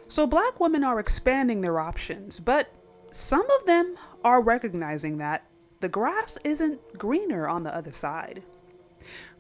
So black women are expanding their options, but some of them are recognizing that the grass isn't greener on the other side.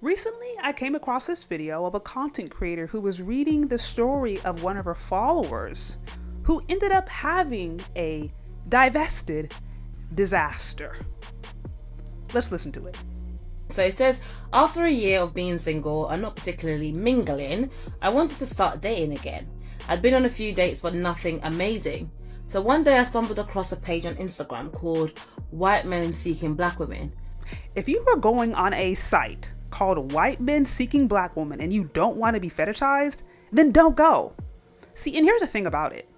Recently, I came across this video of a content creator who was reading the story of one of her followers who ended up having a divested disaster. Let's listen to it. So it says, after a year of being single and not particularly mingling, I wanted to start dating again. I'd been on a few dates but nothing amazing. So one day I stumbled across a page on Instagram called White Men Seeking Black Women. If you are going on a site called White Men Seeking Black Women and you don't want to be fetishized, then don't go. See, and here's the thing about it.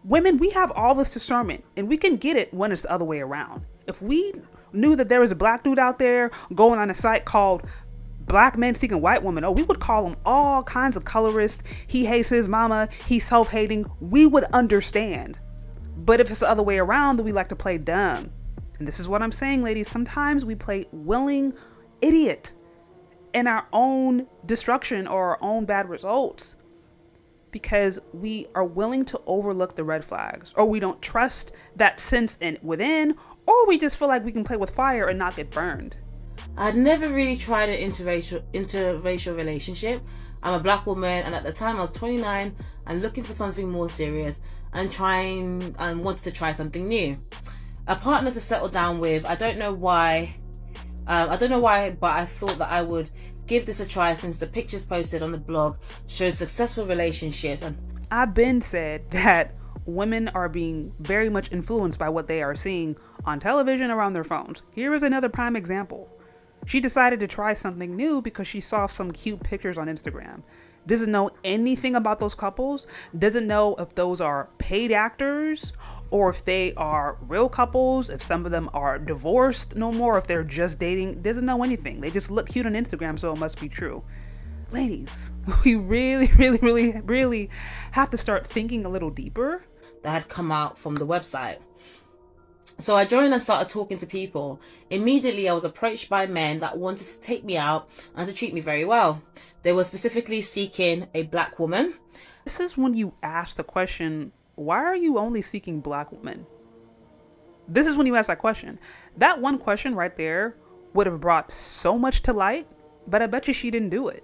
Women, we have all this discernment and we can get it when it's the other way around. If we knew that there was a black dude out there going on a site called Black Men Seeking White Women, oh, we would call him all kinds of colorist. He hates his mama. He's self-hating. We would understand. But if it's the other way around, then we like to play dumb. And this is what I'm saying, ladies. Sometimes we play willing idiot in our own destruction or our own bad results because we are willing to overlook the red flags, or we don't trust that sense within, or we just feel like we can play with fire and not get burned. I'd never really tried an interracial relationship. I'm a black woman, and at the time I was 29 and looking for something more serious and wanted to try something new. A partner to settle down with. I don't know why, but I thought that I would give this a try since the pictures posted on the blog showed successful relationships. And I've been said that women are being very much influenced by what they are seeing on television or on their phones. Here is another prime example. She decided to try something new because she saw some cute pictures on Instagram. Doesn't know anything about those couples, doesn't know if those are paid actors or if they are real couples, if some of them are divorced no more, if they're just dating, doesn't know anything. They just look cute on Instagram, so it must be true. Ladies, we really have to start thinking a little deeper. That had come out from the website. So I joined and started talking to people. Immediately I was approached by men that wanted to take me out and to treat me very well. They were specifically seeking a black woman. This is when you ask the question, why are you only seeking black women? This is when you ask that question. That one question right there would have brought so much to light, but I bet you she didn't do it.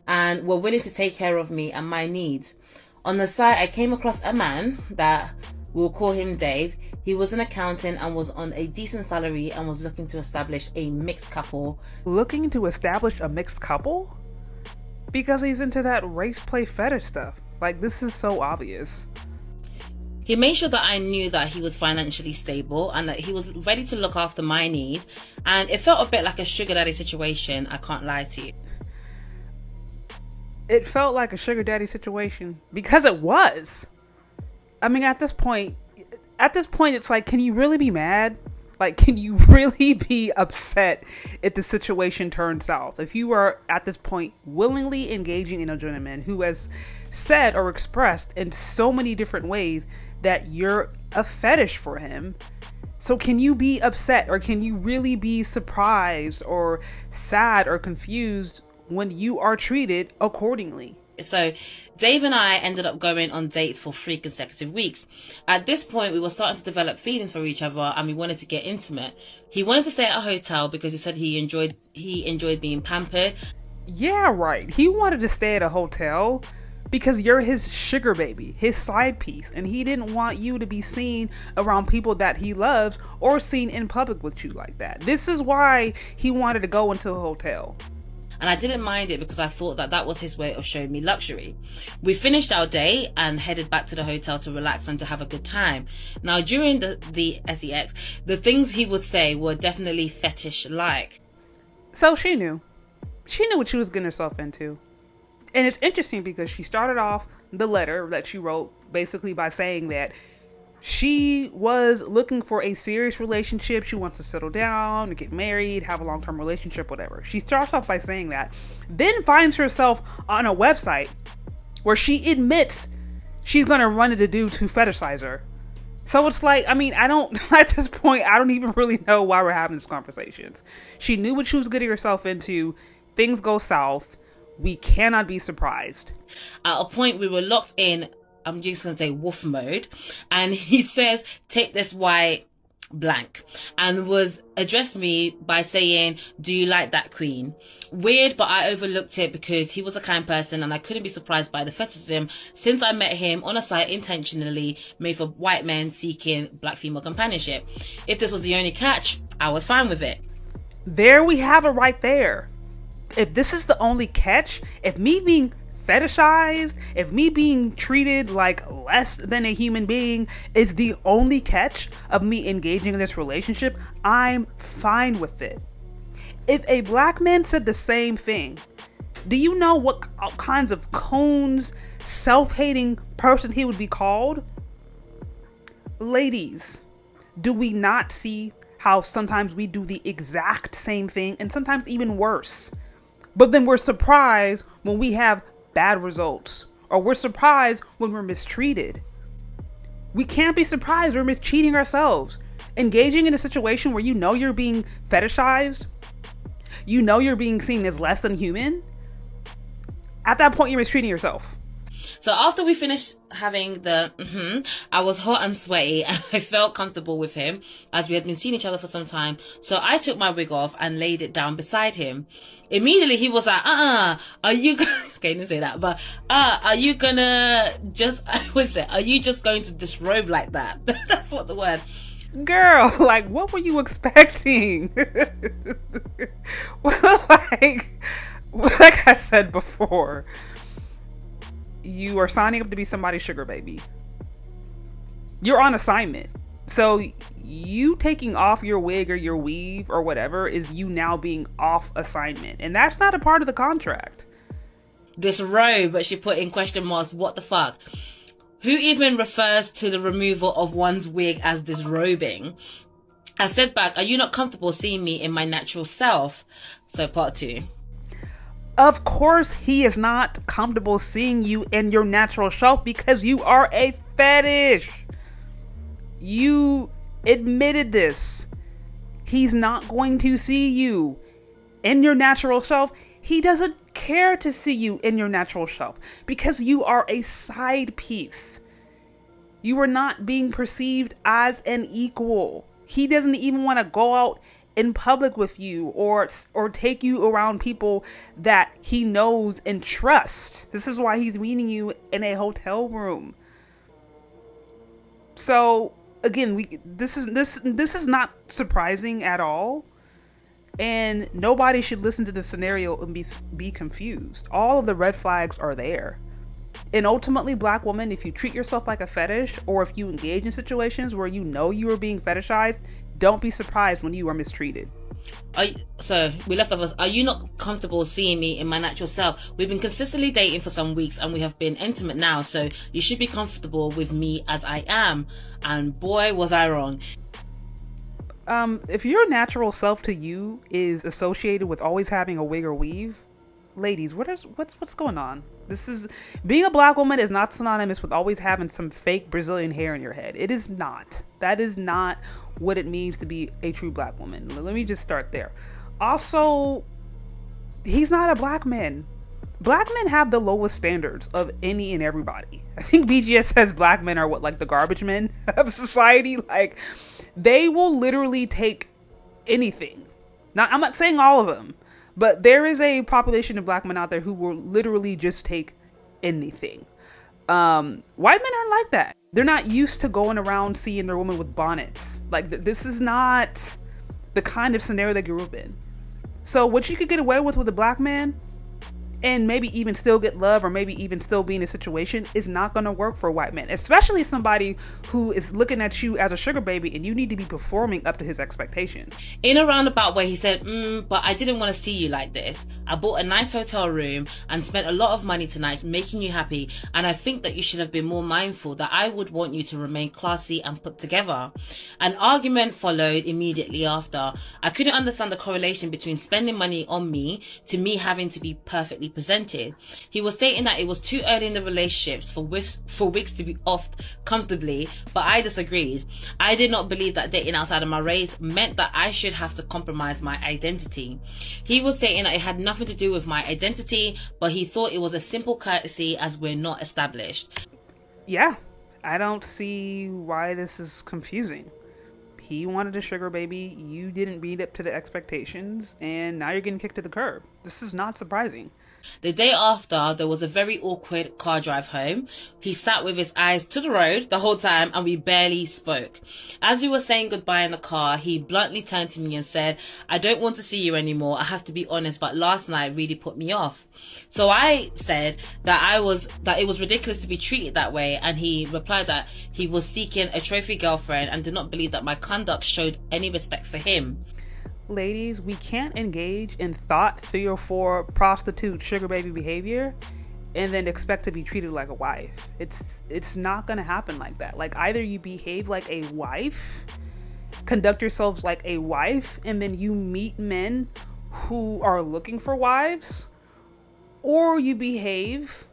And were willing to take care of me and my needs. On the site, I came across a man that we'll call him Dave. He was an accountant and was on a decent salary and was looking to establish a mixed couple. Looking to establish a mixed couple? Because he's into that race play fetish stuff. Like, this is so obvious. He made sure that I knew that he was financially stable and that he was ready to look after my needs. And it felt a bit like a sugar daddy situation, I can't lie to you. It felt like a sugar daddy situation because it was. I mean, at this point, it's like, can you really be mad? Like, can you really be upset if the situation turns south? If you are at this point willingly engaging in a gentleman who has said or expressed in so many different ways that you're a fetish for him. So can you be upset, or can you really be surprised or sad or confused when you are treated accordingly? So Dave and I ended up going on dates for 3 consecutive weeks. At this point, we were starting to develop feelings for each other and we wanted to get intimate. He wanted to stay at a hotel because he said he enjoyed being pampered. Yeah, right. He wanted to stay at a hotel because you're his sugar baby, his side piece, and he didn't want you to be seen around people that he loves or seen in public with you like that. This is why he wanted to go into a hotel. And I didn't mind it because I thought that that was his way of showing me luxury. We finished our day and headed back to the hotel to relax and to have a good time. Now, during the sex, the things he would say were definitely fetish-like. So she knew what she was getting herself into. And it's interesting because she started off the letter that she wrote basically by saying that she was looking for a serious relationship. She wants to settle down, get married, have a long-term relationship, whatever. She starts off by saying that, then finds herself on a website where she admits she's going to run into dudes who fetishize her. So it's like, I mean, at this point, I don't even really know why we're having these conversations. She knew what she was getting herself into. Things go south. we cannot be surprised. At a point, we were locked in, I'm just going to say wolf mode. And he says, take this white blank, and was addressed me by saying, do you like that, queen? Weird, but I overlooked it because he was a kind person and I couldn't be surprised by the fetishism since I met him on a site intentionally made for white men seeking black female companionship. If this was the only catch, I was fine with it. There we have it right there. If this is the only catch, if me being fetishized, if me being treated like less than a human being is the only catch of me engaging in this relationship, I'm fine with it. If a black man said the same thing, do you know what kinds of coons, self-hating person he would be called? Ladies, do we not see how sometimes we do the exact same thing and sometimes even worse? But then we're surprised when we have bad results, or we're surprised when we're mistreated. We can't be surprised we're mistreating ourselves. Engaging in a situation where you know you're being fetishized, you know you're being seen as less than human, at that point you're mistreating yourself. So after we finished having the I was hot and sweaty and I felt comfortable with him as we had been seeing each other for some time. So I took my wig off and laid it down beside him. Immediately he was like, are you okay, I didn't say that, but are you gonna just, I would say, are you just going to disrobe like that? That's what the word. Girl, like, what were you expecting? Well, like I said before, you are signing up to be somebody's sugar baby. You're on assignment. So you taking off your wig or your weave or whatever is you now being off assignment. And that's not a part of the contract. This robe, but she put in question marks, what the fuck? Who even refers to the removal of one's wig as disrobing? I said back, are you not comfortable seeing me in my natural self? So part 2. Of course he is not comfortable seeing you in your natural self because you are a fetish. You admitted this. He's not going to see you in your natural self. He doesn't care to see you in your natural self because you are a side piece. You are not being perceived as an equal. He doesn't even want to go out in public with you or take you around people that he knows and trusts. This is why he's meeting you in a hotel room. So again, this is not surprising at all, and nobody should listen to this scenario and be confused. All of the red flags are there. And ultimately, black woman, if you treat yourself like a fetish, or if you engage in situations where you know you are being fetishized, don't be surprised when you are mistreated. So we left off as, are you not comfortable seeing me in my natural self? We've been consistently dating for some weeks and we have been intimate now, so you should be comfortable with me as I am. And boy, was I wrong. If your natural self to you is associated with always having a wig or weave, ladies, what's going on? This is, being a black woman is not synonymous with always having some fake Brazilian hair in your head. It is not. That is not what it means to be a true black woman. Let me just start there. Also, he's not a black man. Black men have the lowest standards of any and everybody. I think BGS says black men are like the garbage men of society. Like, they will literally take anything. Now, I'm not saying all of them, but there is a population of black men out there who will literally just take anything. White men aren't like that. They're not used to going around seeing their women with bonnets. Like, this is not the kind of scenario they grew up in. So what you could get away with a black man and maybe even still get love, or maybe even still be in a situation, is not going to work for a white man, especially somebody who is looking at you as a sugar baby and you need to be performing up to his expectations. In a roundabout way, he said, but I didn't want to see you like this. I bought a nice hotel room and spent a lot of money tonight making you happy, and I think that you should have been more mindful that I would want you to remain classy and put together. An argument followed immediately after. I couldn't understand the correlation between spending money on me to me having to be perfectly presented. He was stating that it was too early in the relationships for Wigs to be off comfortably, but I disagreed. I did not believe that dating outside of my race meant that I should have to compromise my identity. He was stating that it had nothing to do with my identity, but he thought it was a simple courtesy as we're not established. Yeah, I don't see why this is confusing. He wanted a sugar baby, you didn't meet up to the expectations, and now you're getting kicked to the curb. This is not surprising. The day after, there was a very awkward car drive home. He sat with his eyes to the road the whole time and we barely spoke. As we were saying goodbye in the car, he bluntly turned to me and said, "I don't want to see you anymore. I have to be honest, but last night really put me off." So I said that it was ridiculous to be treated that way, and he replied that he was seeking a trophy girlfriend and did not believe that my conduct showed any respect for him. Ladies, we can't engage in thought 3 or 4 prostitute sugar baby behavior and then expect to be treated like a wife. It's not gonna happen like that. Like, either you behave like a wife, conduct yourselves like a wife, and then you meet men who are looking for wives, or you behave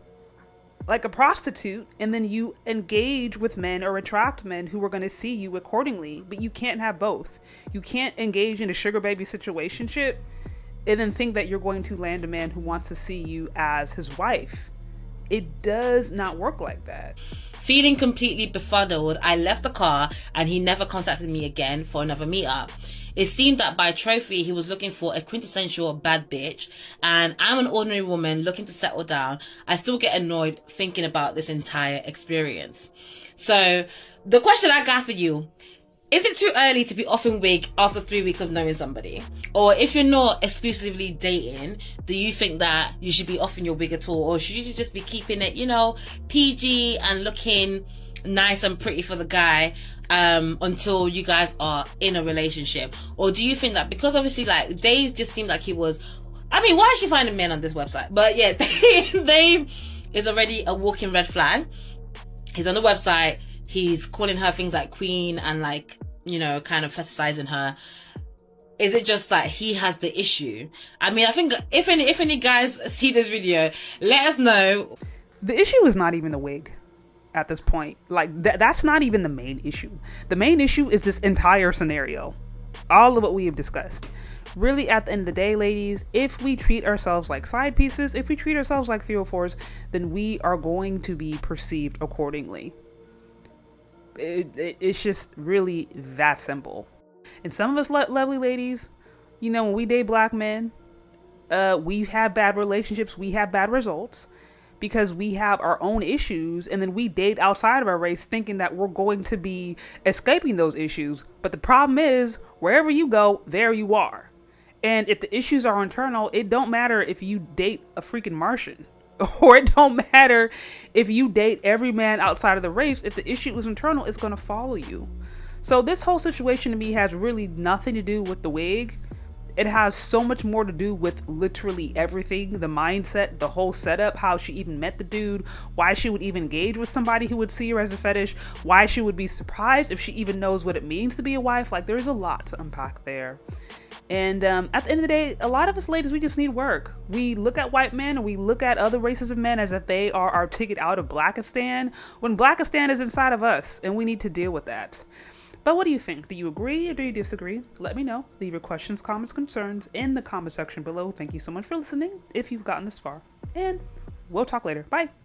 like a prostitute and then you engage with men or attract men who are going to see you accordingly. But you can't have both. You can't engage in a sugar baby situationship and then think that you're going to land a man who wants to see you as his wife. It does not work like that. Feeling completely befuddled, I left the car and he never contacted me again for another meetup. It seemed that by trophy, he was looking for a quintessential bad bitch, and I'm an ordinary woman looking to settle down. I still get annoyed thinking about this entire experience. So the question I got for you, is it too early to be offing wig after 3 weeks of knowing somebody? Or if you're not exclusively dating, do you think that you should be offering your wig at all? Or should you just be keeping it, PG and looking nice and pretty for the guy until you guys are in a relationship? Or do you think that, because obviously like Dave just seemed like he was, why is she finding men on this website? But yeah, Dave is already a walking red flag. He's on the website, he's calling her things like queen and like, kind of fetishizing her. Is it just that he has the issue? I think if any guys see this video, let us know. The issue is not even the wig at this point. Like, that's not even the main issue. The main issue is this entire scenario. All of what we have discussed. Really, at the end of the day, ladies, if we treat ourselves like side pieces, if we treat ourselves like 304s, then we are going to be perceived accordingly. It's just really that simple. And some of us lovely ladies, when we date black men, we have bad relationships, we have bad results because we have our own issues, and then we date outside of our race thinking that we're going to be escaping those issues. But the problem is, wherever you go, there you are. And if the issues are internal, it don't matter if you date a freaking Martian. Or it don't matter if you date every man outside of the race. If the issue is internal, it's going to follow you. So this whole situation to me has really nothing to do with the wig. It has so much more to do with literally everything. The mindset, the whole setup, how she even met the dude, why she would even engage with somebody who would see her as a fetish, why she would be surprised if she even knows what it means to be a wife. Like, there's a lot to unpack there. And at the end of the day, a lot of us ladies, we just need work. We look at white men and we look at other races of men as if they are our ticket out of Blackistan, when Blackistan is inside of us, and we need to deal with that. But what do you think? Do you agree or do you disagree? Let me know. Leave your questions, comments, concerns in the comment section below. Thank you so much for listening if you've gotten this far. And we'll talk later. Bye.